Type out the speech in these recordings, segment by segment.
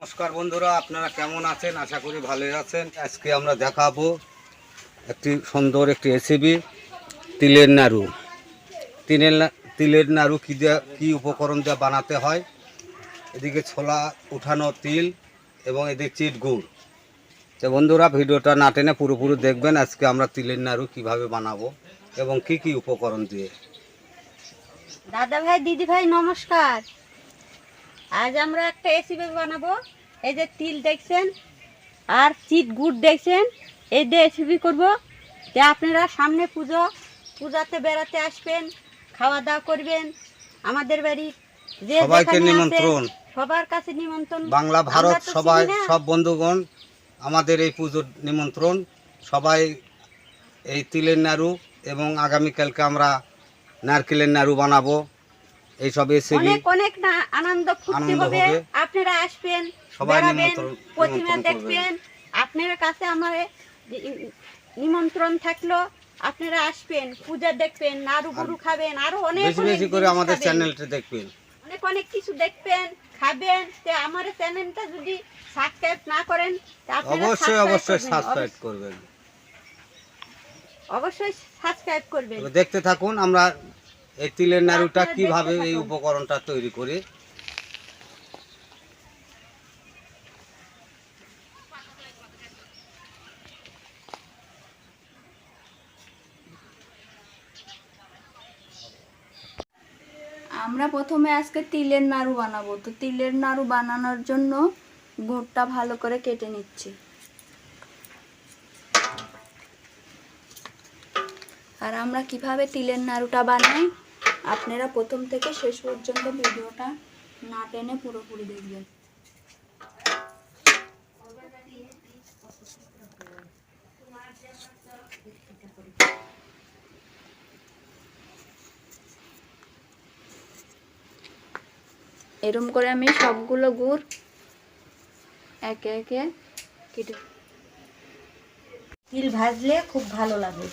নমস্কার বন্ধুরা, আপনারা কেমন আছেন? আশা করি ভালোই আছেন। আজকে আমরা দেখাবো একটি সুন্দর একটি রেসিপি, তিলের নাড়ু। তিলের নাড়ু কী উপকরণ দিয়ে বানাতে হয়। এদিকে ছোলা উঠানো তিল এবং এদিকে চিট গুড়। তো বন্ধুরা, ভিডিওটা না টেনে পুরোপুরি দেখবেন। আজকে আমরা তিলের নাড়ু কিভাবে বানাবো এবং কি উপকরণ দিয়ে। দাদা ভাই, দিদি ভাই, নমস্কার। আজ আমরা একটা রেসিপি বানাবো। এই যে তিল দেখছেন আর চিট গুড় দেখছেন, এই দিয়ে রেসিপি করবো। যে আপনারা সামনে পূজাতে বেড়াতে আসবেন, খাওয়া দাওয়া করবেন আমাদের বাড়ি। যে সবাইকে নিমন্ত্রণ, সবার কাছে নিমন্ত্রণ। বাংলা ভারত সবাই, সব বন্ধুগণ আমাদের এই পুজোর নিমন্ত্রণ। সবাই এই তিলের নাড়ু এবং আগামীকালকে আমরা নারকেলের নাড়ু বানাবো। এই সব অনেক আনন্দ ফুর্তি হবে। আপনারা আসবেন, সবাই প্রতিমা দেখবেন। আপনার কাছে আমার নিমন্ত্রণ থাকলো। আপনারা আসবেন, পূজা দেখবেন, নাড়ু গুড়ু খাবেন, আরো অনেক বেশি করে আমাদের চ্যানেলটা দেখবেন, অনেক কিছু দেখবেন, খাবেন। তো আমার চ্যানেলটা যদি সাবস্ক্রাইব না করেন, অবশ্যই সাবস্ক্রাইব করবেন। অবশ্যই সাবস্ক্রাইব করবেন। দেখতে থাকুন আমরা এই তিলের নাড়ুটা কিভাবে এই উপকরণটা তৈরি করি। আমরা প্রথমে আজকে তিলের নাড়ু বানাবো। তো তিলের নাড়ু বানানোর জন্য গুড়টা ভালো করে কেটে নিচ্ছি। আর আমরা কিভাবে তিলের নাড়ুটা বানাই, আপনারা প্রথম থেকে শেষ পর্যন্ত ভিডিওটা না টেনে পুরোপুরি দেখবেন। এরকম করে আমি সবগুলো গুড় একে একে কেটে। তিল ভাজলে খুব ভালো লাগে।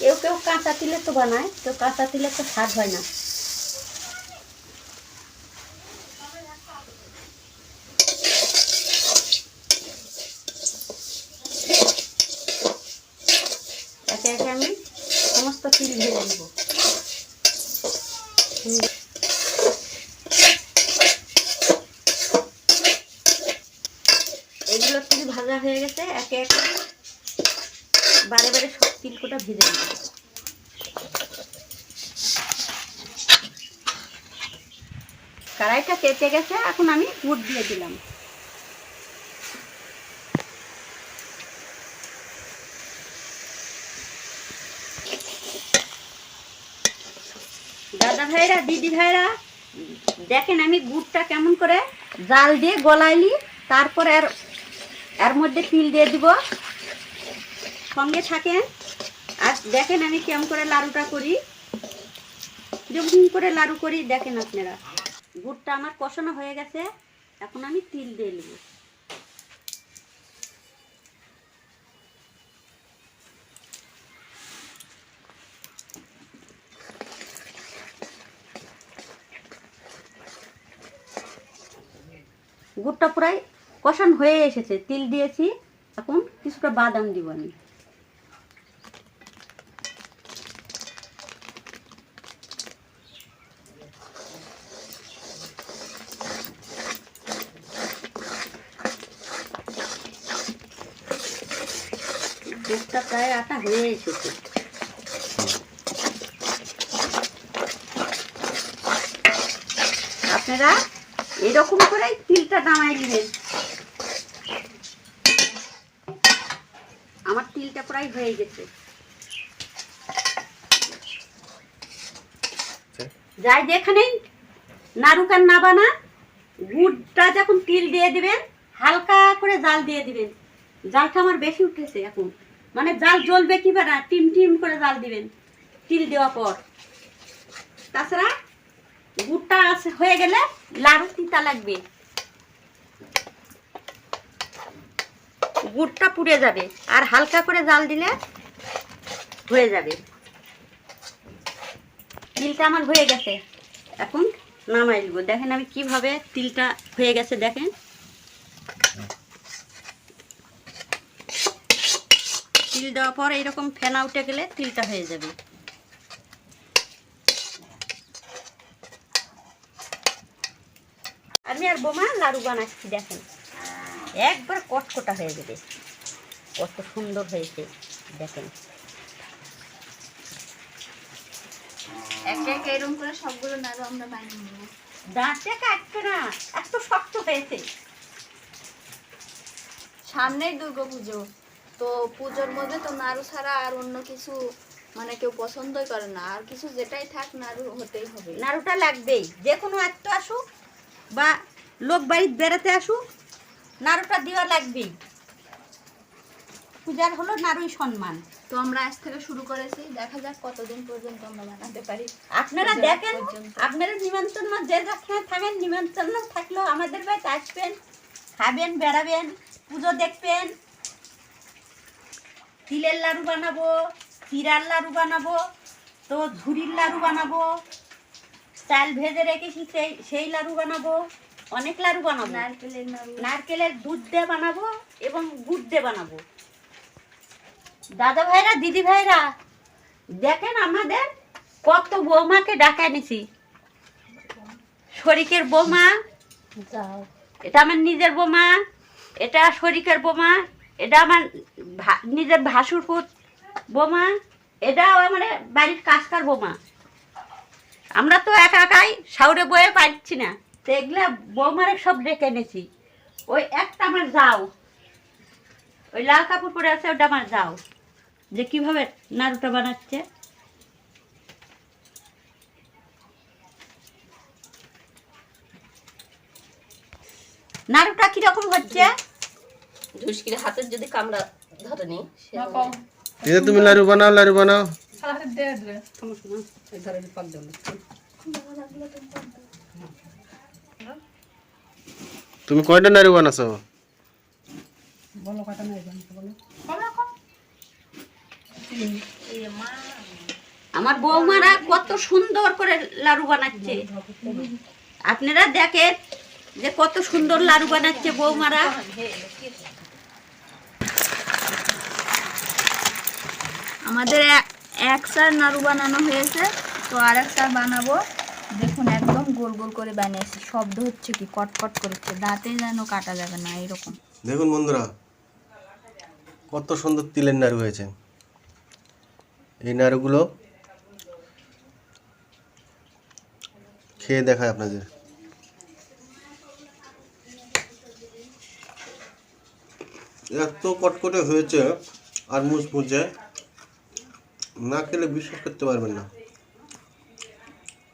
কেউ কেউ কাঁচা তিলে তো বানায়, কেউ কাঁচা তিলে তো স্বাদ হয় না। একে একে আমি সমস্ত তিল ভেজে নেব। এগুলো তিল ভাজা হয়ে গেছে। একে একে বারে বারে সব তিলকোটা ভেজে নেব। কড়াইটা কেটে গেছে, এখন আমি গুড় দিয়ে দিলাম। দাদা ভাইরা, দিদি ভাইরা, দেখেন আমি গুড়টা কেমন করে জাল দিয়ে গলাইলি। তারপরে এর মধ্যে তিল দিয়ে দিব। সঙ্গে থাকেন আর দেখেন আমি কেমন করে লাড়ুটা করি। যেমন করে লাড়ু করি দেখেন আপনারা। গুড়টা আমার কষানো হয়ে গেছে, এখন আমি তিল দিয়ে নেব। গুড়টা প্রায় কষানো হয়ে এসেছে, তিল দিয়েছি। এখন কিছুটা বাদাম দিব আমি। গুড়টা প্রায় আটা হয়ে এসেছে। আপনারা এরকম করে তিলটা নামাই দিবেন। আমার তিলটা প্রায় হয়ে গেছে। যাই যেখানে নাড়ুকার না বানা, গুড়টা যখন তিল দিয়ে দিবেন, হালকা করে জাল দিয়ে দিবেন। জালটা আমার বেশি উঠেছে এখন, মানে জাল জ্বলবে কি না, টিম টিম করে জাল দিবেন তিল দেওয়ার পর। তাছাড়া গুড়টা হয়ে গেলে লাড়ু তিতা লাগবে, গুড়টা পুড়ে যাবে। আর হালকা করে জাল দিলে হয়ে যাবে। তিলটা আমার হয়ে গেছে, এখন নামাই দেবো। দেখেন আমি কিভাবে তিলটা হয়ে গেছে, দেখেন তিল দেওয়ার পর এইরকম ফেনা উঠে গেলে তিলটা হয়ে যাবে। আমি আর বোমা লাড়ু বানাচ্ছি, দেখেন একবার কটকটা হয়ে যাবে, কত সুন্দর হয়েছে দেখেন। একটা একটা এরকম করে সবগুলো নাড়ু আমরা বানিয়ে নেব। দাঁতে কাটবে না, এত শক্ত হয়েছে। সামনেই দুর্গাপুজো, তো পুজোর মধ্যে তো নাড়ু ছাড়া আর অন্য কিছু মানে কেউ পছন্দই করে না, আর কিছু যেটাই থাক নাড়ু হতেই হবে। নাড়ুটা লাগবেই, যে কোনো আত্মীয় আসুক বা লোক বাড়িতে বেড়াতে আসুক, নাড়ুটা দেওয়া লাগবেই। পূজার হলো নাড়ুই সম্মান। তো আমরা আজ থেকে শুরু করেছি, দেখা যাক কতদিন পর্যন্ত আমরা বানাতে পারি। আপনারা পূজা দেখেন, পর্যন্ত। আপনারা নিমন্ত্রণ যে যেখানে থাকেন নিমন্ত্রণ থাকলেও আমাদের বাড়িতে আসবেন, খাবেন, বেড়াবেন, পুজো দেখবেন। তিলের লাড়ু বানাবো, চিরার লাড়ু বানাবো, তো ঝুড়ির লাড়ু বানাবো, চাল ভেজে রেখেছি সেই লাড়ু বানাবো, অনেক লাড়ু বানাবো। নারকেলের নাড়ু, নারকেলের দুধ দিয়ে বানাবো এবং গুড় দিয়ে বানাবো। দাদা ভাইরা, দিদি ভাইরা, দেখেন আমাদের কত বৌমাকে ডাকা এনেছি। শরিকের বৌমা, এটা আমার নিজের বৌমা, এটা শরিকের বৌমা, এটা আমার নিজের ভাসুরপুত বৌমা, এটাও আমার বাড়ির কাজকার বৌমা। আমরা তো একা একাই শাউরে বয়ে পারছি না, তো এগুলা বৌমারে সব ডেকে এনেছি। ওই একটা আমার যাও, ওই লাল কাপড় পরে আছে, ওটা আমার যাও, যে কিভাবে নাড়ুটা বানাচ্ছে। নাড়ুটা কিরকম হচ্ছে? ঝুসকির হাতের যদি কামড়া ধরে নি, এই যে তুমি লাড়ু বানাও, লাড়ু বানাও। তুমি কয়টা নাড়ু বানাছো? আমার বৌমারা কত সুন্দর করে লাড়ু বানাচ্ছে, আপনারা দেখেন যে কত সুন্দর লাড়ু বানাচ্ছে বৌমারা। আমাদের এক সার নাড়ু বানানো হয়েছে, তো আর এক সার বানাবো। দেখুন একদম গোল গোল করে বানিয়েছি, শব্দ হচ্ছে কি কটকট করেছে, দাঁতে যেন কাটা যাবে না এরকম। দেখুন বন্ধুরা, কত সুন্দর তিলের নাড়ু হয়েছে। এই নাড়ুগুলো খেয়ে দেখায় আপনাদের। এত কটকটে হয়েছে আর মুচমুচে, না খেলে বিশ্বাস করতে পারবেন না।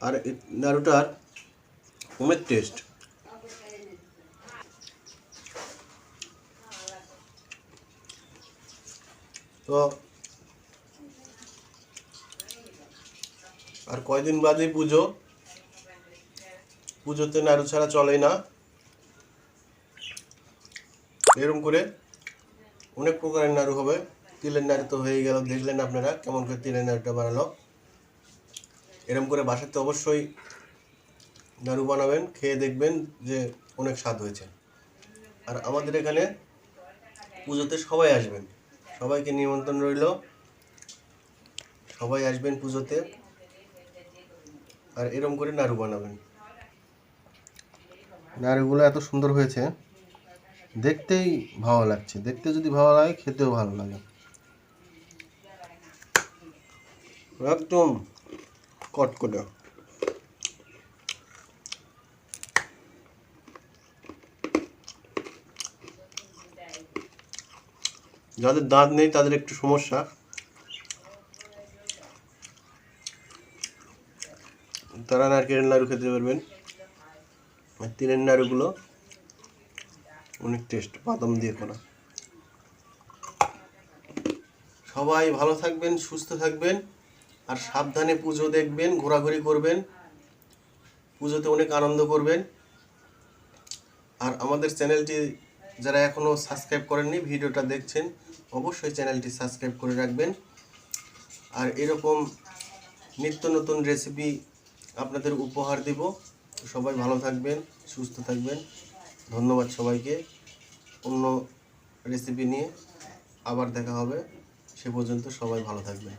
আর এই নাড়ুটার অনেক টেস্ট। তো আর কয়দিন বাদেই পুজো, পুজোতে নাড়ু ছাড়া চলেই না। এরকম করে অনেক প্রকারের নাড়ু হবে। তিলের নাড়ু তো হয়ে গেল, দেখলেন আপনারা কেমন করে তিলের নাড়ুটা বানালো। এরকম করে বাসাতে অবশ্যই নাড়ু বানাবেন, খেয়ে দেখবেন যে অনেক স্বাদ হয়েছে। আর আমাদের এখানে পুজোতে সবাই আসবেন, সবাইকে নিমন্ত্রণ রইল, সবাই আসবেন পুজোতে। আর এরকম করে নাড়ু বানাবেন। নাড়ুগুলো এত সুন্দর হয়েছে, দেখতেই ভালো লাগছে। দেখতে যদি ভালো লাগে, খেতেও ভালো লাগে। একদম কটকটা। যাদের দাঁত নেই তাদের একটু সমস্যা, তারা নারকেলের নাড়ু খেতে পারবেন। আর তিলের নাড়ুগুলো অনেক টেস্ট, বাদাম দিয়ে করা। সবাই ভালো থাকবেন, সুস্থ থাকবেন, আর সাবধানে পুজো দেখবেন, ঘোরাঘুরি করবেন, পুজোতে অনেক আনন্দ করবেন। আর আমাদের চ্যানেলটি যারা এখনও সাবস্ক্রাইব করেননি, ভিডিওটা দেখছেন, অবশ্যই চ্যানেলটি সাবস্ক্রাইব করে রাখবেন। আর এরকম নিত্য নতুন রেসিপি আপনাদের উপহার দেব। তো সবাই ভালো থাকবেন, সুস্থ থাকবেন। ধন্যবাদ সবাইকে। অন্য রেসিপি নিয়ে আবার দেখা হবে। সে পর্যন্ত সবাই ভালো থাকবেন।